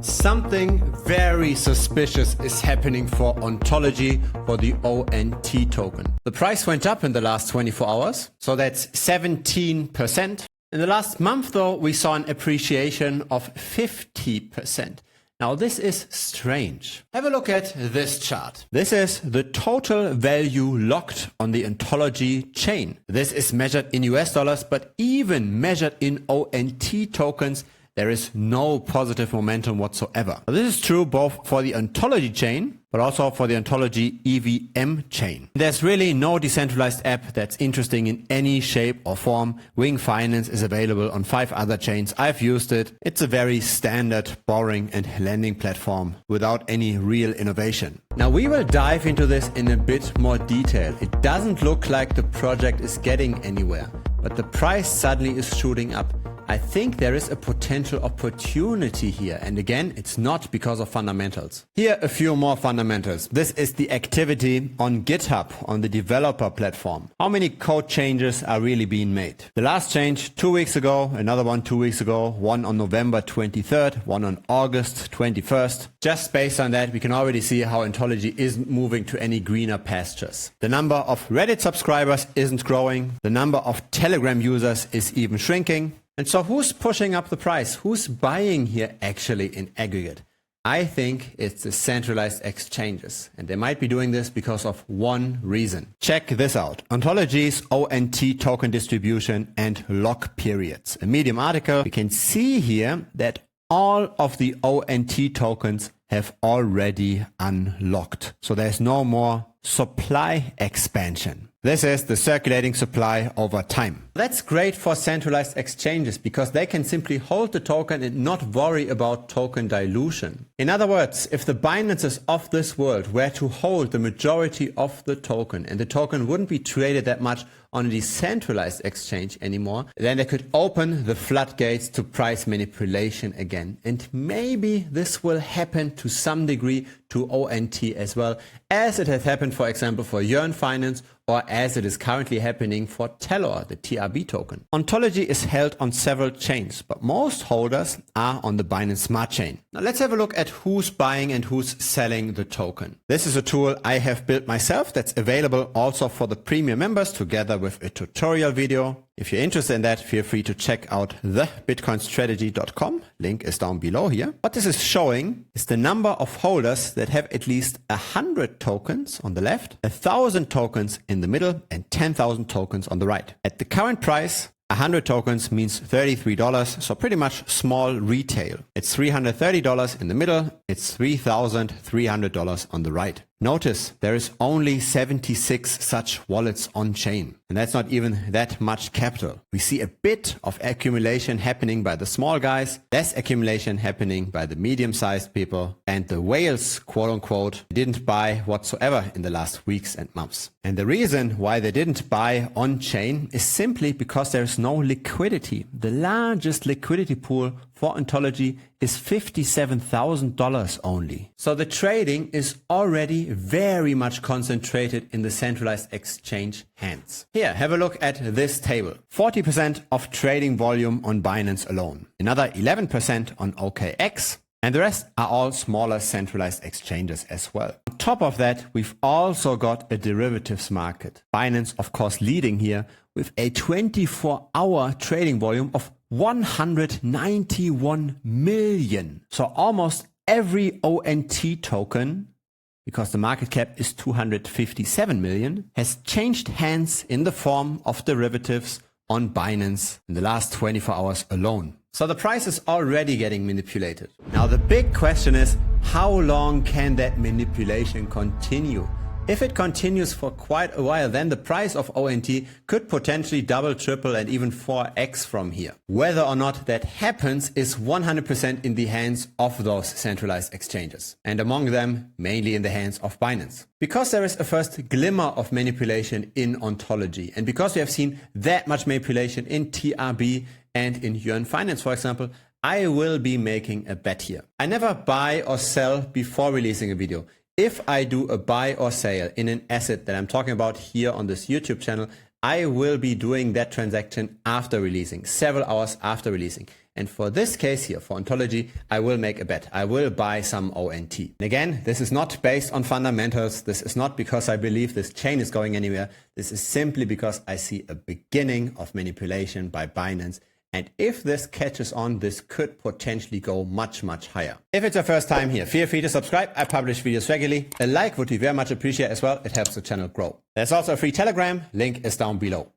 Something very suspicious is happening for Ontology for the ONT token. The price went up in the last 24 hours, so that's 17%. In the last month though, we saw an appreciation of 50%. Now this is strange. Have a look at this chart. This is the total value locked on the Ontology chain. This is measured in US dollars, but even measured in ONT tokens, there is no positive momentum whatsoever. This is true both for the Ontology chain, but also for the Ontology EVM chain. There's really no decentralized app that's interesting in any shape or form. Wing Finance is available on 5 other chains. I've used it. It's a very standard borrowing and lending platform without any real innovation. Now we will dive into this in a bit more detail. It doesn't look like the project is getting anywhere, but the price suddenly is shooting up. I think there is a potential opportunity here, and again, it's not because of fundamentals. Here a few more fundamentals. This is the activity on GitHub, on the developer platform. How many code changes are really being made? The last change 2 weeks ago, another one 2 weeks ago, one on November 23rd, one on August 21st. Just based on that, we can already see how Ontology isn't moving to any greener pastures. The number of Reddit subscribers isn't growing. The number of Telegram users is even shrinking. And so who's pushing up the price? Who's buying here actually in aggregate? I think it's the centralized exchanges. And they might be doing this because of one reason. Check this out. Ontology's ONT token distribution and lock periods. A Medium article. We can see here that all of the ONT tokens have already unlocked. So there's no more supply expansion. This is the circulating supply over time. That's great for centralized exchanges because they can simply hold the token and not worry about token dilution. In other words, if the Binances of this world were to hold the majority of the token and the token wouldn't be traded that much on a decentralized exchange anymore, then they could open the floodgates to price manipulation again. And maybe this will happen to some degree to ONT as well, as it has happened, for example, for Yearn Finance, or as it is currently happening for Telor, the TRB token. Ontology is held on several chains, but most holders are on the Binance Smart Chain. Now let's have a look at who's buying and who's selling the token. This is a tool I have built myself that's available also for the premium members together with a tutorial video. If you're interested in that, feel free to check out thebitcoinstrategy.com. Link is down below here. What this is showing is the number of holders that have at least 100 tokens on the left, 1,000 tokens in the middle, and 10,000 tokens on the right. At the current price, 100 tokens means $33, so pretty much small retail. It's $330 in the middle, it's $3,300 on the right. Notice there is only 76 such wallets on chain, and that's not even that much capital. We see a bit of accumulation happening by the small guys, less accumulation happening by the medium-sized people, and the whales, quote unquote, didn't buy whatsoever in the last weeks and months. And the reason why they didn't buy on chain is simply because there's no liquidity. The largest liquidity pool for Ontology is $57,000 only. So the trading is already very much concentrated in the centralized exchange hands. Here, have a look at this table. 40% of trading volume on Binance alone. Another 11% on OKX. And the rest are all smaller centralized exchanges as well. On top of that, we've also got a derivatives market. Binance, of course, leading here with a 24-hour trading volume of 191 million. So almost every ONT token, because the market cap is 257 million, has changed hands in the form of derivatives on Binance in the last 24 hours alone. So the price is already getting manipulated. Now the big question is, how long can that manipulation continue? If it continues for quite a while, then the price of ONT could potentially double, triple, and even 4x from here. Whether or not that happens is 100% in the hands of those centralized exchanges, and among them, mainly in the hands of Binance. Because there is a first glimmer of manipulation in Ontology, and because we have seen that much manipulation in TRB and in Yearn Finance, for example, I will be making a bet here. I never buy or sell before releasing a video. If I do a buy or sale in an asset that I'm talking about here on this YouTube channel, I will be doing that transaction after releasing, several hours after releasing. And for this case here, for Ontology, I will make a bet. I will buy some ONT. And again, this is not based on fundamentals. This is not because I believe this chain is going anywhere. This is simply because I see a beginning of manipulation by Binance. And if this catches on, this could potentially go much, much higher. If it's your first time here, feel free to subscribe. I publish videos regularly. A like would be very much appreciated as well. It helps the channel grow. There's also a free Telegram. Link is down below.